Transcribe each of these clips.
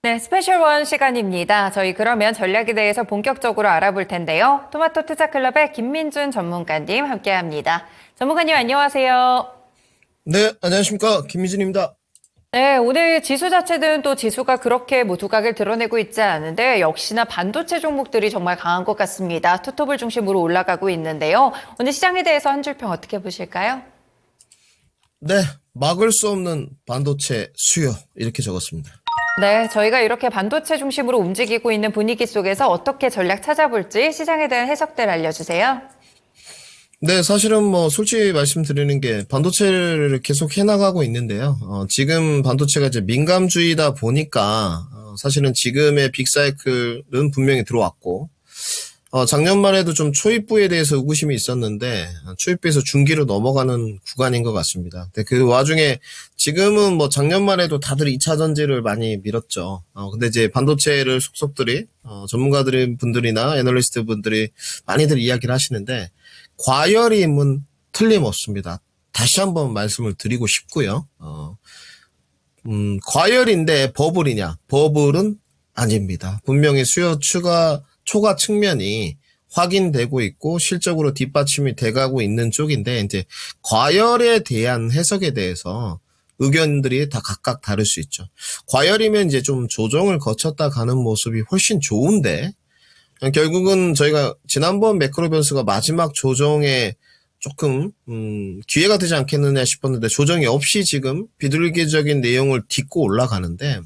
네, 스페셜 원 시간입니다. 저희 그러면 전략에 대해서 본격적으로 알아볼 텐데요. 토마토 투자클럽의 김민준 전문가님 함께합니다. 전문가님 안녕하세요. 네, 안녕하십니까. 김미준입니다. 네, 오늘 지수 자체는 또 지수가 그렇게 두각을 드러내고 있지 않은데 역시나 반도체 종목들이 정말 강한 것 같습니다. 투톱을 중심으로 올라가고 있는데요. 오늘 시장에 대해서 한 줄 평 어떻게 보실까요? 네, 막을 수 없는 반도체 수요. 이렇게 적었습니다. 네, 저희가 이렇게 반도체 중심으로 움직이고 있는 분위기 속에서 어떻게 전략 찾아볼지 시장에 대한 해석들 알려주세요. 네, 사실은 솔직히 말씀드리는 게 반도체를 계속 해나가고 있는데요. 지금 반도체가 이제 민감주의다 보니까, 사실은 지금의 빅사이클은 분명히 들어왔고, 작년 말에도 좀 초입부에 대해서 의구심이 있었는데, 초입부에서 중기로 넘어가는 구간인 것 같습니다. 근데 그 와중에 지금은 작년 말에도 다들 2차 전지를 많이 밀었죠. 근데 이제 반도체를 속속들이, 전문가들이 애널리스트 분들이 많이들 이야기를 하시는데, 과열임은 틀림없습니다. 다시 한번 말씀을 드리고 싶고요. 과열인데 버블이냐? 버블은 아닙니다. 분명히 수요 초과 측면이 확인되고 있고 실적으로 뒷받침이 돼가고 있는 쪽인데 이제 과열에 대한 해석에 대해서 의견들이 다 각각 다를 수 있죠. 과열이면 이제 좀 조정을 거쳤다 가는 모습이 훨씬 좋은데 결국은 저희가 지난번 매크로 변수가 마지막 조정에 조금 기회가 되지 않겠느냐 싶었는데 조정이 없이 지금 비둘기적인 내용을 딛고 올라가는데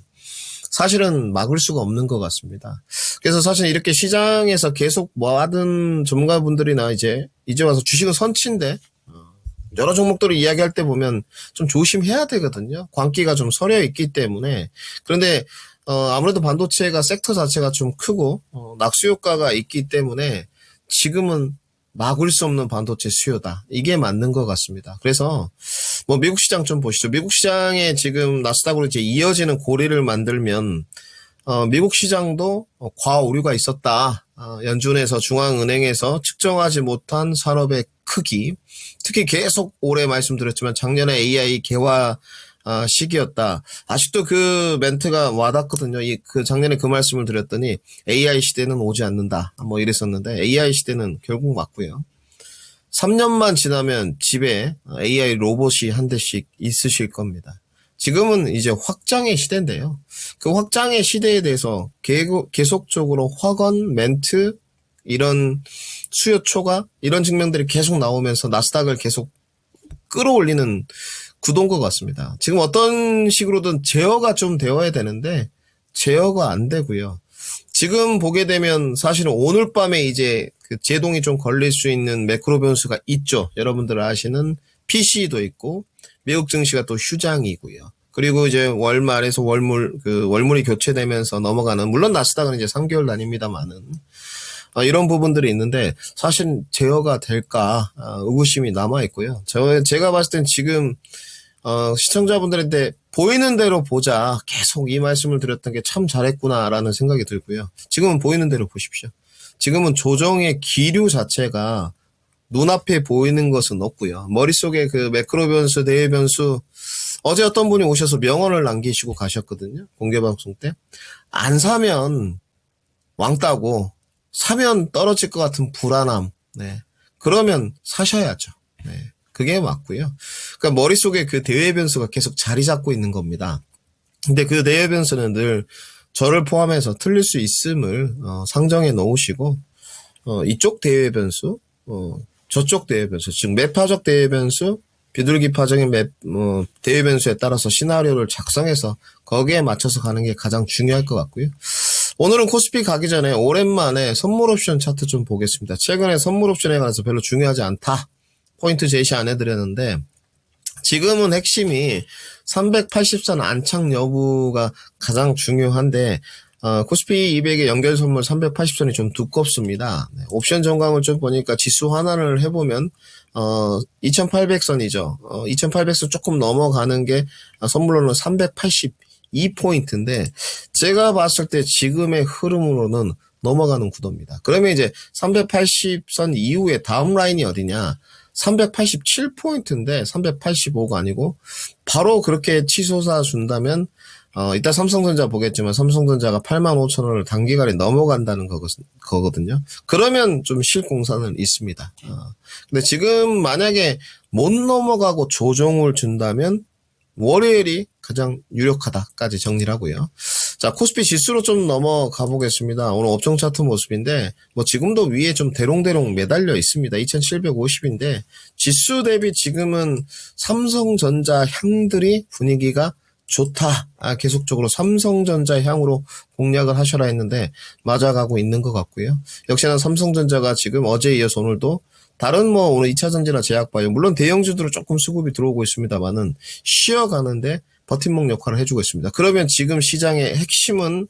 사실은 막을 수가 없는 것 같습니다. 그래서 사실 이렇게 시장에서 계속 모아둔 전문가분들이나 이제 와서 주식은 선치인데 여러 종목들을 이야기할 때 보면 좀 조심해야 되거든요. 광기가 좀 서려 있기 때문에. 그런데 아무래도 반도체가 섹터 자체가 좀 크고 낙수 효과가 있기 때문에 지금은 막을 수 없는 반도체 수요다. 이게 맞는 것 같습니다. 그래서 미국 시장 좀 보시죠. 미국 시장에 지금 나스닥으로 이제 이어지는 고리를 만들면 미국 시장도 과오류가 있었다. 연준에서 중앙은행에서 측정하지 못한 산업의 크기, 특히 계속 올해 말씀드렸지만 작년에 AI 개화 시기였다. 아직도 그 멘트가 와닿거든요. 작년에 그 말씀을 드렸더니 AI 시대는 오지 않는다. 이랬었는데 AI 시대는 결국 왔고요. 3년만 지나면 집에 AI 로봇이 한 대씩 있으실 겁니다. 지금은 이제 확장의 시대인데요. 그 확장의 시대에 대해서 계속적으로 확언, 멘트, 이런 수요 초과, 이런 증명들이 계속 나오면서 나스닥을 계속 끌어올리는 구도인 것 같습니다. 지금 어떤 식으로든 제어가 좀 되어야 되는데 제어가 안 되고요. 지금 보게 되면 사실은 오늘 밤에 이제 그 제동이 좀 걸릴 수 있는 매크로 변수가 있죠. 여러분들 아시는 PC도 있고 미국 증시가 또 휴장이고요. 그리고 이제 월말에서 월물이 교체되면서 넘어가는, 물론 나스닥은 이제 3개월 단위입니다만은 이런 부분들이 있는데 사실 제어가 될까 의구심이 남아 있고요. 제가 봤을 땐 지금 시청자분들한테 보이는 대로 보자, 계속 이 말씀을 드렸던 게 참 잘했구나라는 생각이 들고요. 지금은 보이는 대로 보십시오. 지금은 조정의 기류 자체가 눈앞에 보이는 것은 없고요. 머릿속에 그 매크로 변수, 대외 변수, 어제 어떤 분이 오셔서 명언을 남기시고 가셨거든요. 공개방송 때. 안 사면 왕따고 사면 떨어질 것 같은 불안함. 네. 그러면 사셔야죠. 네. 그게 맞고요. 그러니까 머릿속에 그 대외 변수가 계속 자리 잡고 있는 겁니다. 근데 그 대외 변수는 늘 저를 포함해서 틀릴 수 있음을 상정해 놓으시고 이쪽 대외 변수, 저쪽 대외 변수, 즉 매파적 대외 변수, 비둘기파적인 대외 변수에 따라서 시나리오를 작성해서 거기에 맞춰서 가는 게 가장 중요할 것 같고요. 오늘은 코스피 가기 전에 오랜만에 선물 옵션 차트 좀 보겠습니다. 최근에 선물 옵션에 관해서 별로 중요하지 않다. 포인트 제시 안 해드렸는데 지금은 핵심이 380선 안착 여부가 가장 중요한데 코스피 200의 연결 선물 380선이 좀 두껍습니다. 네, 옵션 정강을 좀 보니까 지수 환산을 해보면 2800선이죠. 2800선 조금 넘어가는 게 선물로는 382포인트인데 제가 봤을 때 지금의 흐름으로는 넘어가는 구도입니다. 그러면 이제 380선 이후에 다음 라인이 어디냐? 387포인트인데 385가 아니고 바로 그렇게 치솟아 준다면 이따 삼성전자 보겠지만 삼성전자가 85,000원을 단기간에 넘어간다는 거거든요. 그러면 좀 실 공산은 있습니다. 근데 지금 만약에 못 넘어가고 조정을 준다면 월요일이 가장 유력하다까지 정리를 하고요. 자, 코스피 지수로 좀 넘어가 보겠습니다. 오늘 업종 차트 모습인데, 뭐 지금도 위에 좀 대롱대롱 매달려 있습니다. 2750인데, 지수 대비 지금은 삼성전자 향들이 분위기가 좋다. 계속적으로 삼성전자 향으로 공략을 하셔라 했는데, 맞아가고 있는 것 같고요. 역시나 삼성전자가 지금 어제에 이어서 오늘도 다른 뭐 오늘 2차전지나 제약바이오 물론 대형주들은 조금 수급이 들어오고 있습니다만은 쉬어가는데 버팀목 역할을 해주고 있습니다. 그러면 지금 시장의 핵심은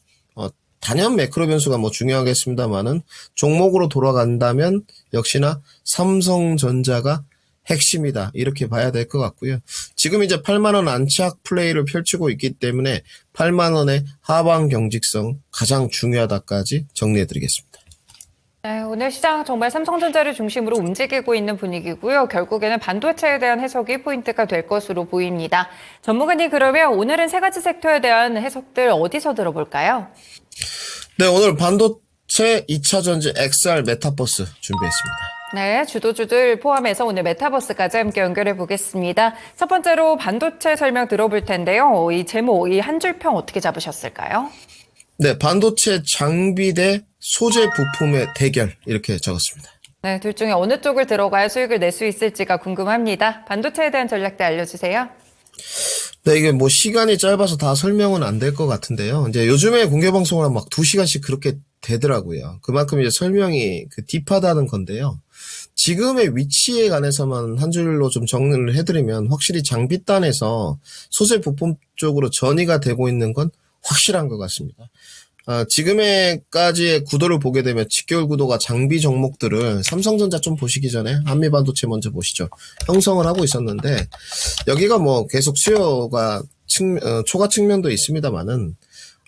단연 매크로 변수가 뭐 중요하겠습니다만은 종목으로 돌아간다면 역시나 삼성전자가 핵심이다 이렇게 봐야 될 것 같고요. 지금 이제 8만 원 안착 플레이를 펼치고 있기 때문에 8만 원의 하방 경직성 가장 중요하다까지 정리해드리겠습니다. 네, 오늘 시장 정말 삼성전자를 중심으로 움직이고 있는 분위기고요. 결국에는 반도체에 대한 해석이 포인트가 될 것으로 보입니다. 전문가님, 그러면 오늘은 세 가지 섹터에 대한 해석들 어디서 들어볼까요? 네, 오늘 반도체 2차전지 XR 메타버스 준비했습니다. 네, 주도주들 포함해서 오늘 메타버스까지 함께 연결해 보겠습니다. 첫 번째로 반도체 설명 들어볼 텐데요. 이 제목, 이 한 줄평 어떻게 잡으셨을까요? 네, 반도체 장비 대 소재 부품의 대결 이렇게 적었습니다. 네, 둘 중에 어느 쪽을 들어가야 수익을 낼 수 있을지가 궁금합니다. 반도체에 대한 전략들 알려주세요. 네, 이게 뭐 시간이 짧아서 다 설명은 안 될 것 같은데요. 이제 요즘에 공개방송을 하면 막 2시간씩 그렇게 되더라고요. 그만큼 이제 설명이 딥하다는 건데요. 지금의 위치에 관해서만 한 줄로 좀 정리를 해드리면 확실히 장비단에서 소재 부품 쪽으로 전이가 되고 있는 건 확실한 것 같습니다. 지금의까지의 구도를 보게 되면 직결 구도가 장비 종목들을 삼성전자 좀 보시기 전에 한미반도체 먼저 보시죠. 형성을 하고 있었는데 여기가 뭐 계속 수요가 초과 측면도 있습니다만은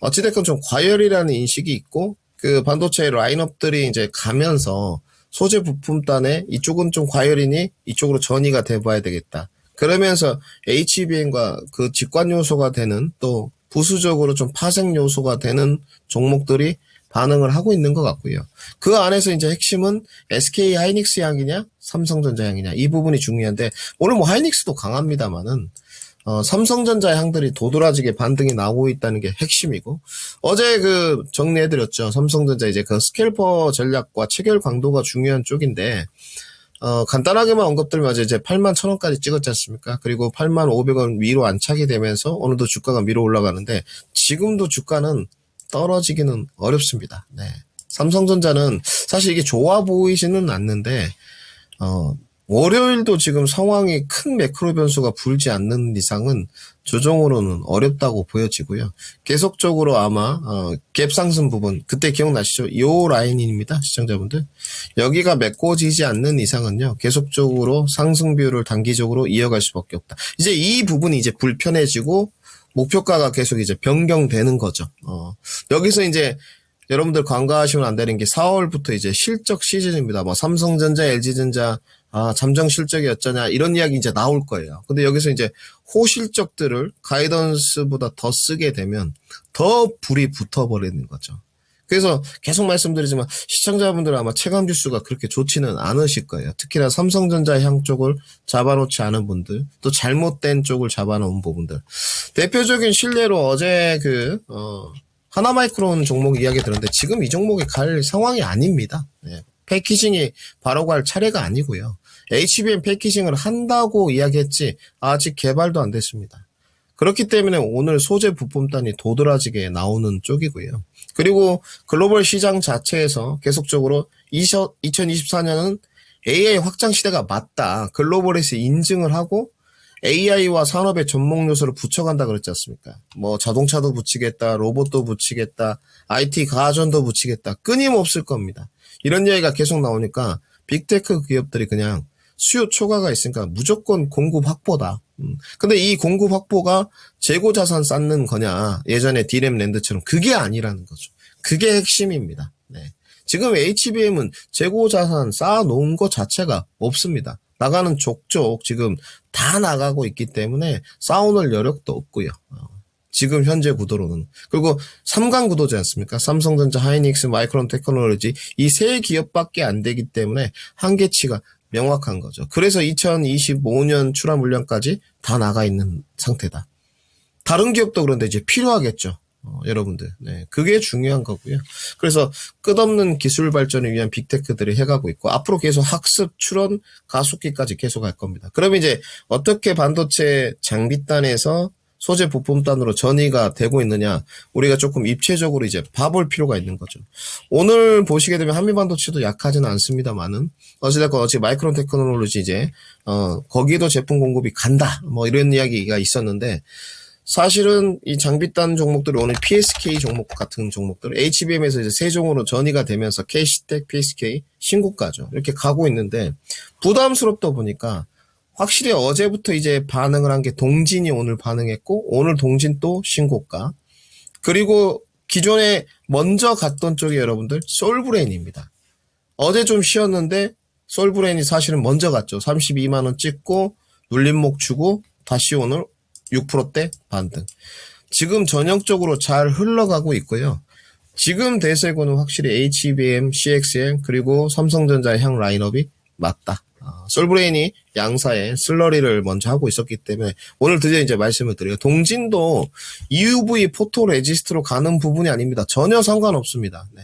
어찌됐건 좀 과열이라는 인식이 있고 그 반도체 라인업들이 이제 가면서 소재 부품단에 이쪽은 좀 과열이니 이쪽으로 전이가 돼봐야 되겠다. 그러면서 HBM과 그 직관 요소가 되는 또 부수적으로 좀 파생 요소가 되는 종목들이 반응을 하고 있는 것 같고요. 그 안에서 이제 핵심은 SK 하이닉스 향이냐, 삼성전자 향이냐 이 부분이 중요한데 오늘 뭐 하이닉스도 강합니다만은 삼성전자 향들이 도드라지게 반등이 나오고 있다는 게 핵심이고 어제 정리해드렸죠. 삼성전자 이제 그 스캘퍼 전략과 체결 강도가 중요한 쪽인데. 간단하게만 언급드리면 이제 81,000원까지 찍었지 않습니까? 그리고 85,500원 위로 안착이 되면서 오늘도 주가가 위로 올라가는데 지금도 주가는 떨어지기는 어렵습니다. 네. 삼성전자는 사실 이게 좋아 보이지는 않는데 월요일도 지금 상황이 큰 매크로 변수가 불지 않는 이상은 조정으로는 어렵다고 보여지고요. 계속적으로 아마 갭 상승 부분 그때 기억나시죠? 이 라인입니다. 시청자분들. 여기가 메꿔지지 않는 이상은요. 계속적으로 상승 비율을 단기적으로 이어갈 수밖에 없다. 이제 이 부분이 이제 불편해지고 목표가가 계속 이제 변경되는 거죠. 여기서 이제 여러분들 간과하시면 안 되는 게 4월부터 이제 실적 시즌입니다. 뭐 삼성전자, LG전자 잠정 실적이 어쩌냐 이런 이야기 이제 나올 거예요. 근데 여기서 이제 호실적들을 가이던스보다 더 쓰게 되면 더 불이 붙어버리는 거죠. 그래서 계속 말씀드리지만 시청자분들은 아마 체감 지수가 그렇게 좋지는 않으실 거예요. 특히나 삼성전자 향 쪽을 잡아놓지 않은 분들, 또 잘못된 쪽을 잡아놓은 부분들. 대표적인 실례로 어제 하나마이크론 종목 이야기 들었는데 지금 이 종목이 갈 상황이 아닙니다. 네. 패키징이 바로 갈 차례가 아니고요. HBM 패키징을 한다고 이야기했지 아직 개발도 안 됐습니다. 그렇기 때문에 오늘 소재 부품단이 도드라지게 나오는 쪽이고요. 그리고 글로벌 시장 자체에서 계속적으로 2024년은 AI 확장 시대가 맞다. 글로벌에서 인증을 하고 AI와 산업의 접목 요소를 붙여간다 그랬지 않습니까? 뭐 자동차도 붙이겠다, 로봇도 붙이겠다, IT 가전도 붙이겠다. 끊임없을 겁니다. 이런 이야기가 계속 나오니까 빅테크 기업들이 그냥 수요 초과가 있으니까 무조건 공급 확보다. 근데 이 공급 확보가 재고 자산 쌓는 거냐, 예전에 디램 랜드처럼 그게 아니라는 거죠. 그게 핵심입니다. 네. 지금 HBM은 재고 자산 쌓아놓은 것 자체가 없습니다. 나가는 족족 지금 다 나가고 있기 때문에 쌓아놓을 여력도 없고요. 지금 현재 구도로는. 그리고 3강 구도지 않습니까? 삼성전자, 하이닉스, 마이크론 테크놀로지 이 세 기업밖에 안 되기 때문에 한계치가 명확한 거죠. 그래서 2025년 출하 물량까지 다 나가 있는 상태다. 다른 기업도 그런데 이제 필요하겠죠. 여러분들. 네. 그게 중요한 거고요. 그래서 끝없는 기술 발전을 위한 빅테크들이 해가고 있고, 앞으로 계속 학습, 출원, 가속기까지 계속 할 겁니다. 그러면 이제 어떻게 반도체 장비단에서 소재 부품단으로 전이가 되고 있느냐, 우리가 조금 입체적으로 이제 봐볼 필요가 있는 거죠. 오늘 보시게 되면 한미반도체도 약하지는 않습니다만은, 어찌됐건 어찌 마이크론 테크놀로지 이제, 거기도 제품 공급이 간다. 뭐 이런 이야기가 있었는데, 사실은 이 장비단 종목들이 오늘 PSK 종목 같은 종목들, HBM에서 이제 세종으로 전이가 되면서 KC텍, PSK 신고가죠. 이렇게 가고 있는데 부담스럽다 보니까 확실히 어제부터 이제 반응을 한 게 동진이 오늘 반응했고, 오늘 동진 또 신고가. 그리고 기존에 먼저 갔던 쪽이 여러분들 솔브레인입니다. 어제 좀 쉬었는데 솔브레인이 사실은 먼저 갔죠. 32만원 찍고 눌림목 주고 다시 오늘 6%대 반등. 지금 전형적으로 잘 흘러가고 있고요. 지금 대세고는 확실히 HBM, CXL 그리고 삼성전자의 향 라인업이 맞다. 솔브레인이 양사에 슬러리를 먼저 하고 있었기 때문에 오늘 드디어 이제 말씀을 드려요. 동진도 EUV 포토레지스트로 가는 부분이 아닙니다. 전혀 상관없습니다. 네.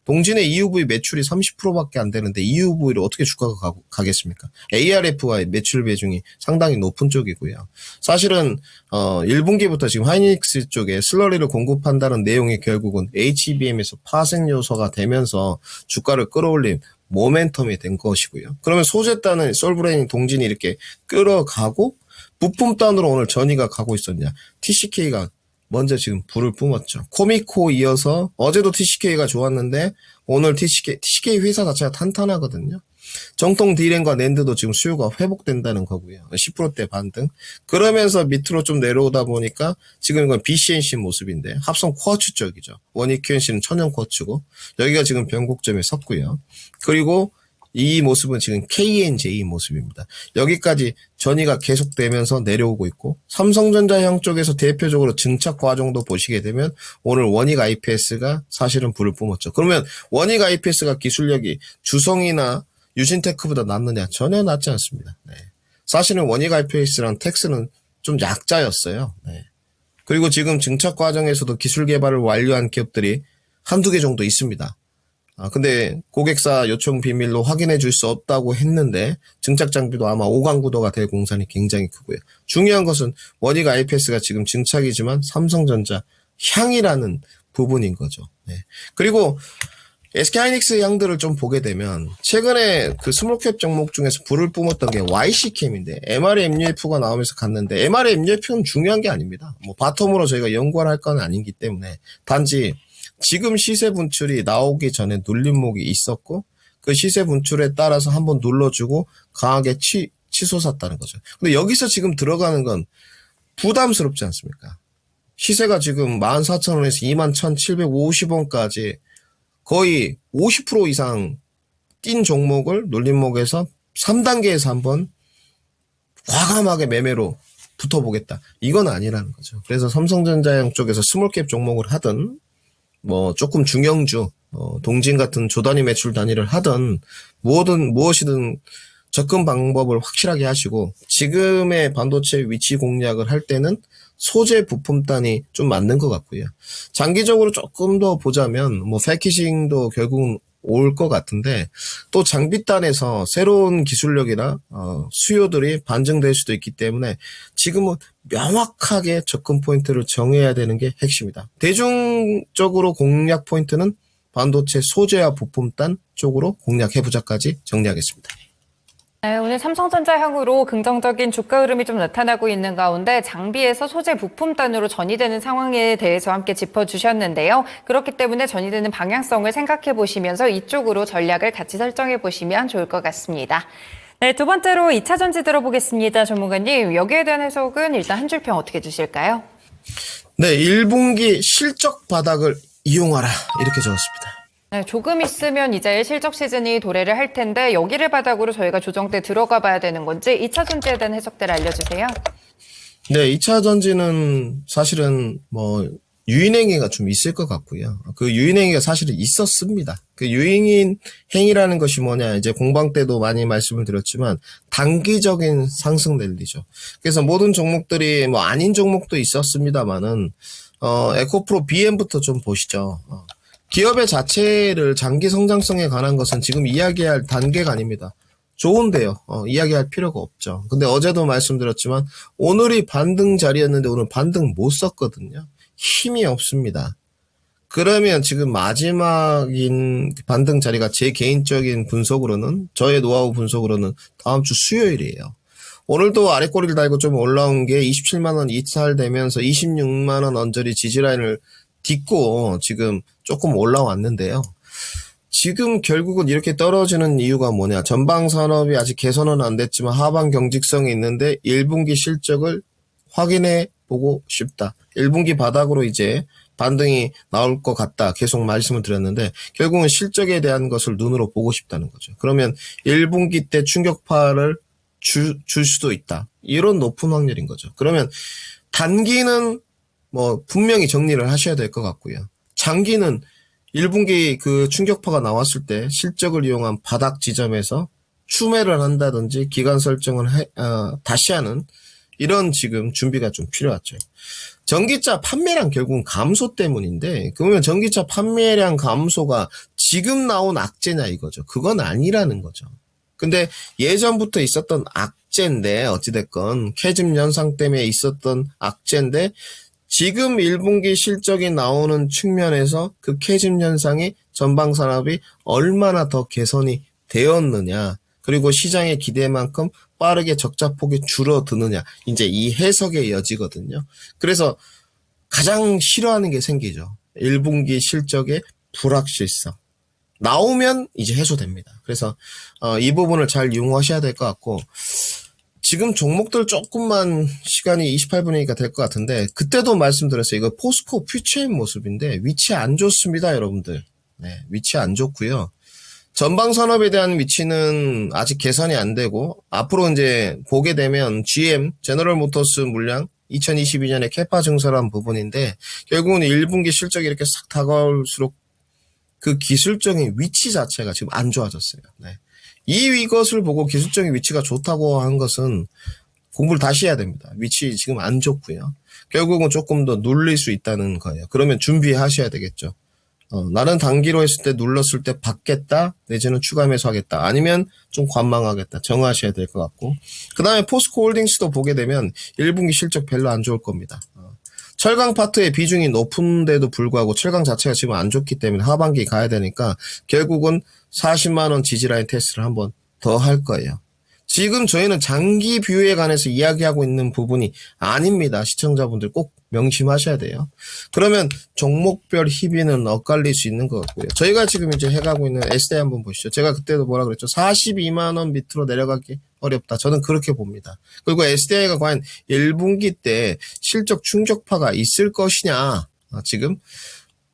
동진의 EUV 매출이 30%밖에 안 되는데 EUV로 어떻게 주가가 가겠습니까? ARF와의 매출 비중이 상당히 높은 쪽이고요. 사실은 1분기부터 지금 하이닉스 쪽에 슬러리를 공급한다는 내용이 결국은 HBM에서 파생 요소가 되면서 주가를 끌어올린 모멘텀이 된 것이고요. 그러면 소재단은 솔브레인, 동진이 이렇게 끌어가고 부품단으로 오늘 전이가 가고 있었냐? TCK가 먼저 지금 불을 뿜었죠. 코미코 이어서 어제도 TCK가 좋았는데 오늘 TCK 회사 자체가 탄탄하거든요. 정통 D램과 낸드도 지금 수요가 회복된다는 거고요. 10%대 반등. 그러면서 밑으로 좀 내려오다 보니까 지금 이건 BCNC 모습인데 합성 쿼츠 쪽이죠. 원익 QNC는 천연 쿼츠고 여기가 지금 변곡점에 섰고요. 그리고 이 모습은 지금 KNJ 모습입니다. 여기까지 전이가 계속되면서 내려오고 있고 삼성전자형 쪽에서 대표적으로 증착 과정도 보시게 되면 오늘 원익 IPS가 사실은 불을 뿜었죠. 그러면 원익 IPS가 기술력이 주성이나 유진테크보다 낫느냐? 전혀 낫지 않습니다. 네. 사실은 원익 IPS랑 텍스는 좀 약자였어요. 네. 그리고 지금 증착 과정에서도 기술 개발을 완료한 기업들이 한두 개 정도 있습니다. 근데 고객사 요청 비밀로 확인해 줄 수 없다고 했는데 증착 장비도 아마 5강 구도가 될 공산이 굉장히 크고요. 중요한 것은 원익 IPS가 지금 증착이지만 삼성전자 향이라는 부분인 거죠. 네. 그리고 SK하이닉스 향들을 좀 보게 되면 최근에 그 스몰캡 종목 중에서 불을 뿜었던 게 YC캠인데 MRMUF가 나오면서 갔는데 MRMUF는 중요한 게 아닙니다. 뭐 바텀으로 저희가 연구할 건 아니기 때문에 단지 지금 시세 분출이 나오기 전에 눌림목이 있었고 그 시세 분출에 따라서 한번 눌러주고 강하게 치솟았다는 거죠. 근데 여기서 지금 들어가는 건 부담스럽지 않습니까? 시세가 지금 14,000원에서 21,750원까지 거의 50% 이상 뛴 종목을 눌림목에서 3단계에서 한번 과감하게 매매로 붙어보겠다. 이건 아니라는 거죠. 그래서 삼성전자형 쪽에서 스몰캡 종목을 하든 뭐 조금 중형주, 동진 같은 조단위 매출 단위를 하든 무엇이든 접근 방법을 확실하게 하시고 지금의 반도체 위치 공략을 할 때는 소재 부품단이 좀 맞는 것 같고요. 장기적으로 조금 더 보자면 뭐 패키징도 결국은 올 것 같은데 또 장비단에서 새로운 기술력이나 수요들이 반증될 수도 있기 때문에 지금은 명확하게 접근 포인트를 정해야 되는 게 핵심이다. 대중적으로 공략 포인트는 반도체 소재와 부품단 쪽으로 공략해보자까지 정리하겠습니다. 네, 오늘 삼성전자향으로 긍정적인 주가 흐름이 좀 나타나고 있는 가운데 장비에서 소재 부품단으로 전이되는 상황에 대해서 함께 짚어주셨는데요. 그렇기 때문에 전이되는 방향성을 생각해 보시면서 이쪽으로 전략을 같이 설정해 보시면 좋을 것 같습니다. 네, 두 번째로 2차 전지 들어보겠습니다. 전문가님, 여기에 대한 해석은 일단 한 줄평 어떻게 주실까요? 네, 1분기 실적 바닥을 이용하라 이렇게 적었습니다. 네, 조금 있으면 이제 실적 시즌이 도래를 할 텐데 여기를 바닥으로 저희가 조정대 들어가 봐야 되는 건지 2차 전지에 대한 해석들 알려주세요. 네, 2차 전지는 사실은 유인행위가 좀 있을 것 같고요. 그 유인행위가 사실은 있었습니다. 그 유인 행위라는 것이 뭐냐, 이제 공방 때도 많이 말씀을 드렸지만, 단기적인 상승 랠리죠. 그래서 모든 종목들이 아닌 종목도 있었습니다만은, 에코프로 BM부터 좀 보시죠. 기업의 자체를 장기 성장성에 관한 것은 지금 이야기할 단계가 아닙니다. 좋은데요. 이야기할 필요가 없죠. 근데 어제도 말씀드렸지만 오늘이 반등 자리였는데 오늘 반등 못 썼거든요. 힘이 없습니다. 그러면 지금 마지막인 반등 자리가 제 개인적인 분석으로는, 저의 노하우 분석으로는 다음 주 수요일이에요. 오늘도 아래꼬리를 달고 좀 올라온 게 27만원 이탈되면서 26만원 언저리 지지라인을 딛고 지금 조금 올라왔는데요. 지금 결국은 이렇게 떨어지는 이유가 뭐냐. 전방 산업이 아직 개선은 안 됐지만 하방 경직성이 있는데 1분기 실적을 확인해 보고 싶다. 1분기 바닥으로 이제 반등이 나올 것 같다. 계속 말씀을 드렸는데 결국은 실적에 대한 것을 눈으로 보고 싶다는 거죠. 그러면 1분기 때 충격파를 줄 수도 있다. 이런 높은 확률인 거죠. 그러면 단기는 분명히 정리를 하셔야 될 것 같고요. 장기는 1분기 그 충격파가 나왔을 때 실적을 이용한 바닥 지점에서 추매를 한다든지 기간 설정을 다시 하는 이런 지금 준비가 좀 필요하죠. 전기차 판매량 결국은 감소 때문인데, 그러면 전기차 판매량 감소가 지금 나온 악재냐 이거죠. 그건 아니라는 거죠. 근데 예전부터 있었던 악재인데, 어찌됐건 캐즘 현상 때문에 있었던 악재인데, 지금 1분기 실적이 나오는 측면에서 그 캐즘 현상이 전방 산업이 얼마나 더 개선이 되었느냐, 그리고 시장의 기대만큼 빠르게 적자폭이 줄어드느냐, 이제 이 해석의 여지거든요. 그래서 가장 싫어하는 게 생기죠. 1분기 실적의 불확실성. 나오면 이제 해소됩니다. 그래서 이 부분을 잘 이용하셔야 될 것 같고, 지금 종목들 조금만 시간이 28분이니까 될 것 같은데, 그때도 말씀드렸어요. 이거 포스코 퓨처의 모습인데 위치 안 좋습니다, 여러분들. 네, 위치 안 좋고요. 전방 산업에 대한 위치는 아직 개선이 안 되고, 앞으로 이제 보게 되면 GM, 제너럴 모터스 물량 2022년에 캐파 증설한 부분인데, 결국은 1분기 실적이 이렇게 싹 다가올수록 그 기술적인 위치 자체가 지금 안 좋아졌어요. 네. 이것을 보고 기술적인 위치가 좋다고 한 것은 공부를 다시 해야 됩니다. 위치 지금 안 좋고요. 결국은 조금 더 눌릴 수 있다는 거예요. 그러면 준비하셔야 되겠죠. 나는 단기로 했을 때 눌렀을 때 받겠다, 내지는 추가 매수하겠다, 아니면 좀 관망하겠다, 정하셔야 될 것 같고, 그 다음에 포스코 홀딩스도 보게 되면 1분기 실적 별로 안 좋을 겁니다. 철강 파트의 비중이 높은데도 불구하고 철강 자체가 지금 안 좋기 때문에 하반기 가야 되니까 결국은 40만원 지지라인 테스트를 한번 더 할 거예요. 지금 저희는 장기 뷰에 관해서 이야기하고 있는 부분이 아닙니다. 시청자분들 꼭 명심하셔야 돼요. 그러면 종목별 희비는 엇갈릴 수 있는 것 같고요. 저희가 지금 이제 해가고 있는 SDI 한번 보시죠. 제가 그때도 뭐라 그랬죠? 42만원 밑으로 내려가기 어렵다. 저는 그렇게 봅니다. 그리고 SDI가 과연 1분기 때 실적 충격파가 있을 것이냐. 지금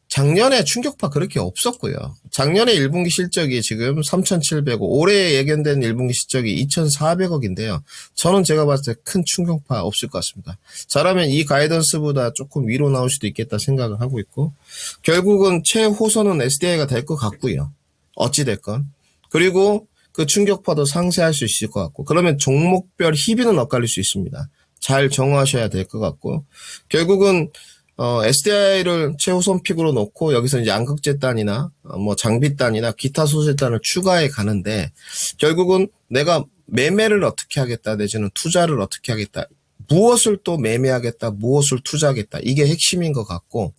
작년에 충격파 그렇게 없었고요. 작년에 1분기 실적이 지금 3,700억, 올해 예견된 1분기 실적이 2,400억인데요. 저는 제가 봤을 때 큰 충격파 없을 것 같습니다. 잘하면 이 가이던스보다 조금 위로 나올 수도 있겠다 생각을 하고 있고, 결국은 최호선은 SDI가 될 것 같고요. 어찌됐건. 그리고 그 충격파도 상쇄할 수 있을 것 같고, 그러면 종목별 희비는 엇갈릴 수 있습니다. 잘 정하셔야 될 것 같고, 결국은 SDI를 최우선 픽으로 놓고 여기서 이제 양극재단이나 장비단이나 기타 소재단을 추가해 가는데, 결국은 내가 매매를 어떻게 하겠다, 내지는 투자를 어떻게 하겠다, 무엇을 또 매매하겠다, 무엇을 투자하겠다, 이게 핵심인 것 같고,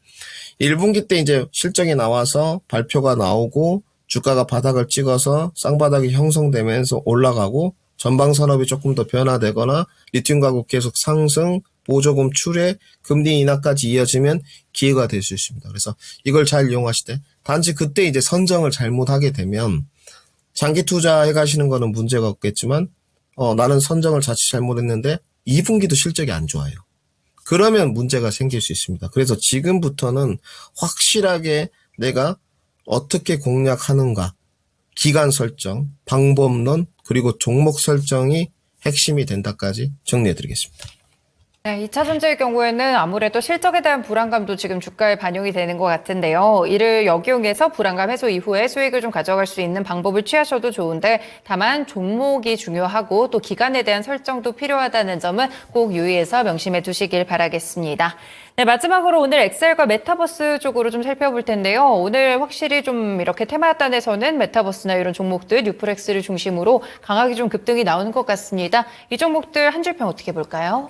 1분기 때 이제 실적이 나와서 발표가 나오고 주가가 바닥을 찍어서 쌍바닥이 형성되면서 올라가고, 전방 산업이 조금 더 변화되거나 리튬 가격 계속 상승, 보조금 출회, 금리 인하까지 이어지면 기회가 될 수 있습니다. 그래서 이걸 잘 이용하시되, 단지 그때 이제 선정을 잘못하게 되면 장기 투자해 가시는 거는 문제가 없겠지만, 나는 선정을 자칫 잘못했는데 2분기도 실적이 안 좋아요. 그러면 문제가 생길 수 있습니다. 그래서 지금부터는 확실하게 내가 어떻게 공략하는가, 기간 설정, 방법론, 그리고 종목 설정이 핵심이 된다까지 정리해 드리겠습니다. 네, 2차 전지의 경우에는 아무래도 실적에 대한 불안감도 지금 주가에 반영이 되는 것 같은데요. 이를 역이용해서 불안감 해소 이후에 수익을 좀 가져갈 수 있는 방법을 취하셔도 좋은데 다만 종목이 중요하고 또 기간에 대한 설정도 필요하다는 점은 꼭 유의해서 명심해 두시길 바라겠습니다. 네, 마지막으로 오늘 엑셀과 메타버스 쪽으로 좀 살펴볼 텐데요. 오늘 확실히 좀 이렇게 테마단에서는 메타버스나 이런 종목들 뉴프렉스를 중심으로 강하게 좀 급등이 나오는 것 같습니다. 이 종목들 한 줄평 어떻게 볼까요?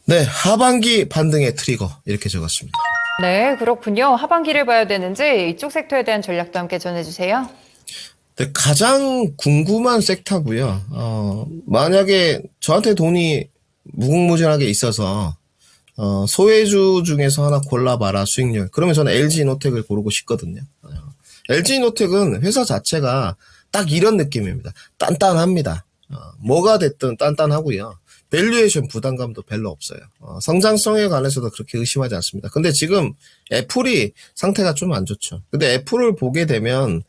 네, 하반기 반등의 트리거 이렇게 적었습니다. 네, 그렇군요. 하반기를 봐야 되는지 이쪽 섹터에 대한 전략도 함께 전해주세요. 네, 가장 궁금한 섹터고요. 만약에 저한테 돈이 무궁무진하게 있어서 소외주 중에서 하나 골라봐라 수익률. 그러면 저는 LG노텍을 고르고 싶거든요. LG노텍은 회사 자체가 딱 이런 느낌입니다. 단단합니다. 뭐가 됐든 단단하고요. 밸류에이션 부담감도 별로 없어요. 성장성에 관해서도 그렇게 의심하지 않습니다. 근데 지금 애플이 상태가 좀 안 좋죠. 근데 애플을 보게 되면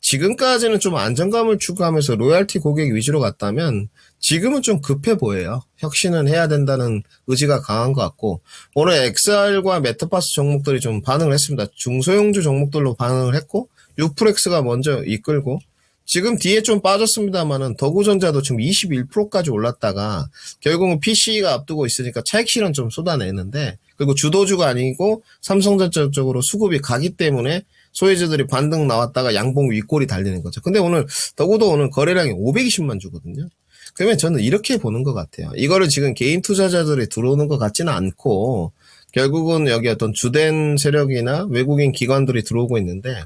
지금까지는 좀 안정감을 추구하면서 로열티 고객 위주로 갔다면 지금은 좀 급해 보여요. 혁신은 해야 된다는 의지가 강한 것 같고 오늘 XR과 메타버스 종목들이 좀 반응을 했습니다. 중소형주 종목들로 반응을 했고 유프렉스가 먼저 이끌고 지금 뒤에 좀 빠졌습니다만은 더구전자도 지금 21%까지 올랐다가 결국은 PC가 앞두고 있으니까 차익 실현 좀 쏟아내는데 그리고 주도주가 아니고 삼성전자 쪽으로 수급이 가기 때문에 소외주들이 반등 나왔다가 양봉 윗골이 달리는 거죠. 근데 오늘 더구도 오늘 거래량이 520만 주거든요. 그러면 저는 이렇게 보는 것 같아요. 이거를 지금 개인 투자자들이 들어오는 것 같지는 않고 결국은 여기 어떤 주된 세력이나 외국인 기관들이 들어오고 있는데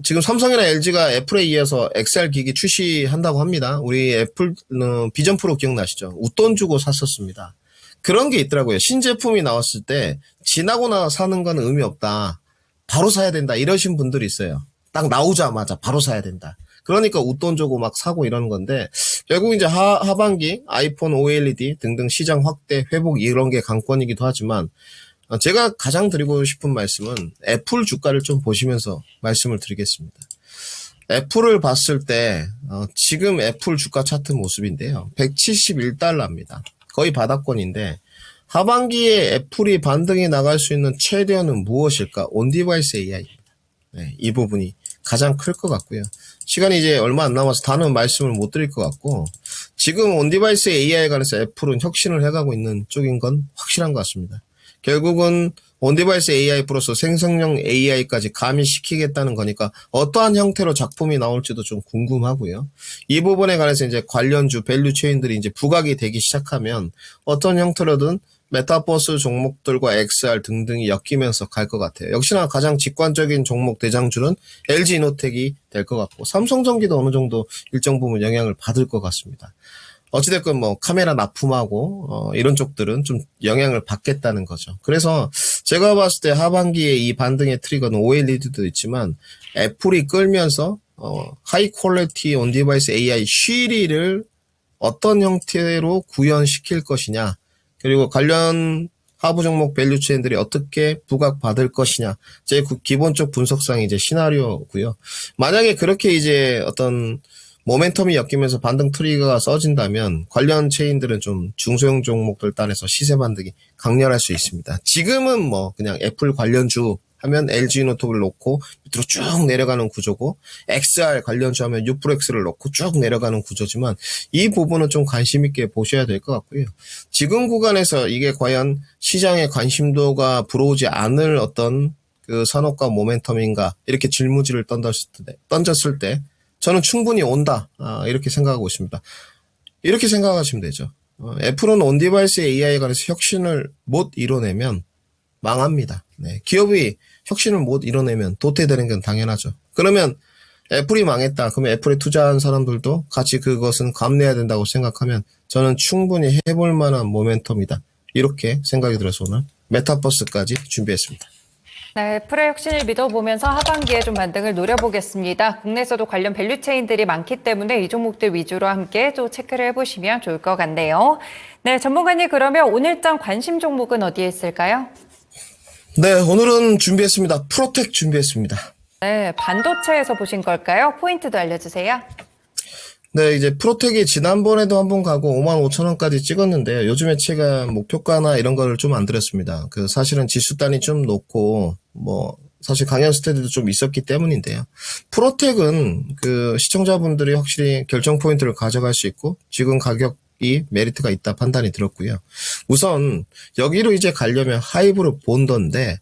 지금 삼성이나 LG가 애플에 이어서 XR 기기 출시한다고 합니다. 우리 애플 비전 프로 기억나시죠? 웃돈 주고 샀었습니다. 그런 게 있더라고요. 신제품이 나왔을 때 지나고 나서 사는 건 의미 없다. 바로 사야 된다. 이러신 분들이 있어요. 딱 나오자마자 바로 사야 된다. 그러니까 웃돈 주고 막 사고 이러는 건데 결국 이제 하반기 아이폰 OLED 등등 시장 확대 회복 이런 게 관건이기도 하지만 제가 가장 드리고 싶은 말씀은 애플 주가를 좀 보시면서 말씀을 드리겠습니다. 애플을 봤을 때 지금 애플 주가 차트 모습인데요. 171달러입니다. 거의 바닥권인데 하반기에 애플이 반등이 나갈 수 있는 최대어는 무엇일까? 온디바이스 AI입니다. 네, 이 부분이 가장 클 것 같고요. 시간이 이제 얼마 안 남아서 다는 말씀을 못 드릴 것 같고 지금 온디바이스 AI에 관해서 애플은 혁신을 해가고 있는 쪽인 건 확실한 것 같습니다. 결국은 온디바이스 AI 플러스 생성형 AI까지 가미시키겠다는 거니까 어떠한 형태로 작품이 나올지도 좀 궁금하고요. 이 부분에 관해서 이제 관련주 밸류 체인들이 이제 부각이 되기 시작하면 어떤 형태로든 메타버스 종목들과 XR 등등이 엮이면서 갈 것 같아요. 역시나 가장 직관적인 종목 대장주는 LG노텍이 될 것 같고 삼성전기도 어느 정도 일정 부분 영향을 받을 것 같습니다. 어찌됐건 뭐 카메라 납품하고 이런 쪽들은 좀 영향을 받겠다는 거죠. 그래서 제가 봤을 때 하반기에 이 반등의 트리거는 OLED도 있지만 애플이 끌면서 하이 퀄리티 온디바이스 AI 쉬리를 어떤 형태로 구현시킬 것이냐 그리고 관련 하부 종목 밸류 체인들이 어떻게 부각받을 것이냐 제 기본적 분석상이 이제 시나리오고요. 만약에 그렇게 이제 어떤 모멘텀이 엮이면서 반등 트리거가 써진다면 관련 체인들은 좀 중소형 종목들 단에서 시세 반등이 강렬할 수 있습니다. 지금은 뭐 그냥 애플 관련주 하면 LG노텍을 놓고 밑으로 쭉 내려가는 구조고 XR 관련주 하면 유프렉스를 놓고 쭉 내려가는 구조지만 이 부분은 좀 관심 있게 보셔야 될 것 같고요. 지금 구간에서 이게 과연 시장의 관심도가 불어오지 않을 어떤 그 산업과 모멘텀인가 이렇게 질문지를 던졌을 때 저는 충분히 온다 이렇게 생각하고 있습니다. 이렇게 생각하시면 되죠. 애플은 온디바이스 AI에 관해서 혁신을 못 이뤄내면 망합니다. 네, 기업이 혁신을 못 이뤄내면 도태되는 건 당연하죠. 그러면 애플이 망했다. 그러면 애플에 투자한 사람들도 같이 그것은 감내해야 된다고 생각하면 저는 충분히 해볼 만한 모멘텀이다. 이렇게 생각이 들어서 오늘 메타버스까지 준비했습니다. 네, 애플의 혁신을 믿어보면서 하반기에 좀 반등을 노려보겠습니다. 국내에서도 관련 밸류 체인들이 많기 때문에 이 종목들 위주로 함께 또 체크를 해보시면 좋을 것 같네요. 네, 전문가님 그러면 오늘장 관심 종목은 어디에 있을까요? 네, 오늘은 준비했습니다. 프로텍 준비했습니다. 네, 반도체에서 보신 걸까요? 포인트도 알려주세요. 네, 이제 프로텍이 지난번에도 한번 가고 55,000원까지 찍었는데요. 요즘에 제가 목표가나 이런 거를 좀 안 드렸습니다. 사실은 지수 단위 좀 높고, 사실 강연 스테디도 좀 있었기 때문인데요. 프로텍은 시청자분들이 확실히 결정 포인트를 가져갈 수 있고, 지금 가격이 메리트가 있다 판단이 들었고요. 우선, 여기로 이제 가려면 하이브를 본던데,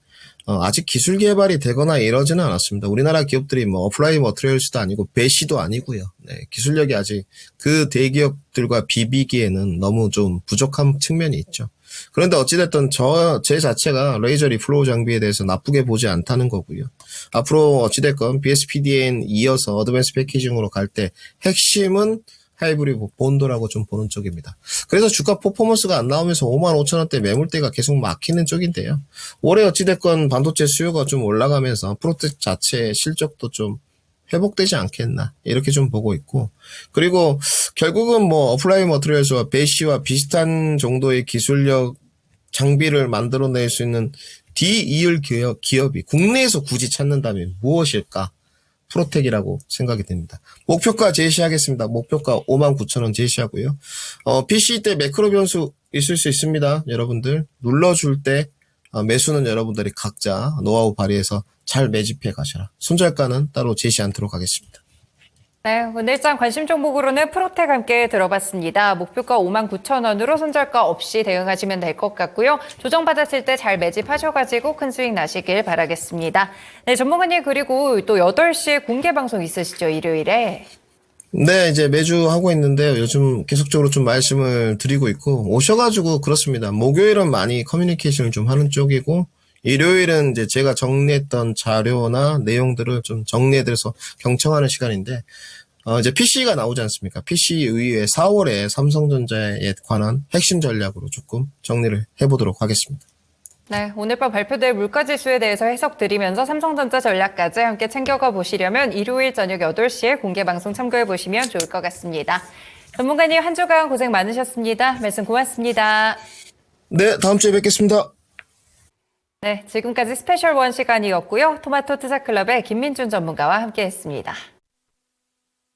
아직 기술 개발이 되거나 이러지는 않았습니다. 우리나라 기업들이 어플라이 머티리얼스도 아니고 배시도 아니고요. 네, 기술력이 아직 그 대기업들과 비비기에는 너무 좀 부족한 측면이 있죠. 그런데 어찌됐든 제 자체가 레이저 리플로우 장비에 대해서 나쁘게 보지 않다는 거고요. 앞으로 어찌됐건 BSPDN 이어서 어드밴스 패키징으로 갈 때 핵심은 하이브리드 본도라고 좀 보는 쪽입니다. 그래서 주가 퍼포먼스가 안 나오면서 55,000원대 매물대가 계속 막히는 쪽인데요. 올해 어찌됐건 반도체 수요가 좀 올라가면서 프로텍 자체의 실적도 좀 회복되지 않겠나 이렇게 좀 보고 있고, 그리고 결국은 어플라이 머티리얼스와 배시와 비슷한 정도의 기술력 장비를 만들어낼 수 있는 D2열 기업이 국내에서 굳이 찾는다면 무엇일까? 프로텍이라고 생각이 됩니다. 목표가 제시하겠습니다. 목표가 59,000원 제시하고요. PC 때 매크로 변수 있을 수 있습니다. 여러분들 눌러줄 때 매수는 여러분들이 각자 노하우 발휘해서 잘 매집해 가셔라. 손절가는 따로 제시 않도록 하겠습니다. 네, 오늘 일단 관심 종목으로는 프로텍 함께 들어봤습니다. 목표가 59,000원으로 손절가 없이 대응하시면 될 것 같고요. 조정받았을 때 잘 매집하셔가지고 큰 수익 나시길 바라겠습니다. 네, 전문가님, 그리고 또 8시에 공개 방송 있으시죠, 일요일에? 네, 이제 매주 하고 있는데요. 요즘 계속적으로 좀 말씀을 드리고 있고, 오셔가지고 그렇습니다. 목요일은 많이 커뮤니케이션을 좀 하는 쪽이고, 일요일은 이제 제가 정리했던 자료나 내용들을 좀 정리해드려서 경청하는 시간인데, 이제 PC가 나오지 않습니까? PC 의회 4월에 삼성전자에 관한 핵심 전략으로 조금 정리를 해보도록 하겠습니다. 네, 오늘 밤 발표될 물가지수에 대해서 해석 드리면서 삼성전자 전략까지 함께 챙겨가 보시려면 일요일 저녁 8시에 공개 방송 참고해 보시면 좋을 것 같습니다. 전문가님, 한 주간 고생 많으셨습니다. 말씀 고맙습니다. 네, 다음 주에 뵙겠습니다. 네, 지금까지 스페셜 원 시간이었고요. 토마토 투자클럽의 김민준 전문가와 함께했습니다.